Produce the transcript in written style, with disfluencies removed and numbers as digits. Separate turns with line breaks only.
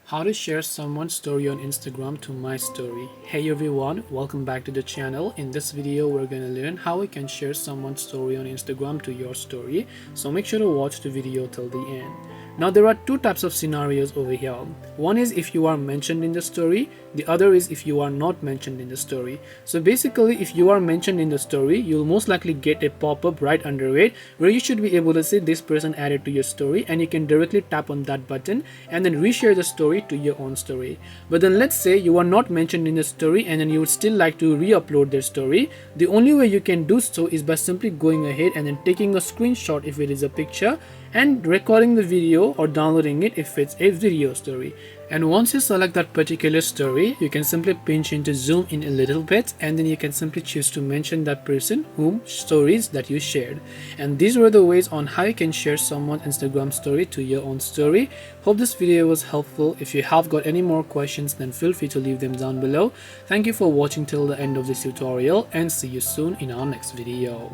How to share someone's story on Instagram to my story. Hey everyone, welcome back to the channel. In this video we're going to learn how we can share someone's story on Instagram to your story, so make sure to watch the video till the end. Now there are two types of scenarios over here. One is if you are mentioned in the story, the other is if you are not mentioned in the story. So basically, if you are mentioned in the story, you'll most likely get a pop-up right under it where you should be able to see this person added to your story, and you can directly tap on that button and then reshare the story to your own story. But then let's say you are not mentioned in the story and then you would still like to re-upload their story. The only way you can do so is by simply going ahead and then taking a screenshot if it is a picture and recording the video or downloading it if it's a video story. And once you select that particular story, you can simply pinch into zoom in a little bit, and then you can simply choose to mention that person whom stories that you shared. And these were the ways on how you can share someone's Instagram story to your own story. Hope this video was helpful. If you have got any more questions, then feel free to leave them down below. Thank you for watching till the end of this tutorial, and see you soon in our next video.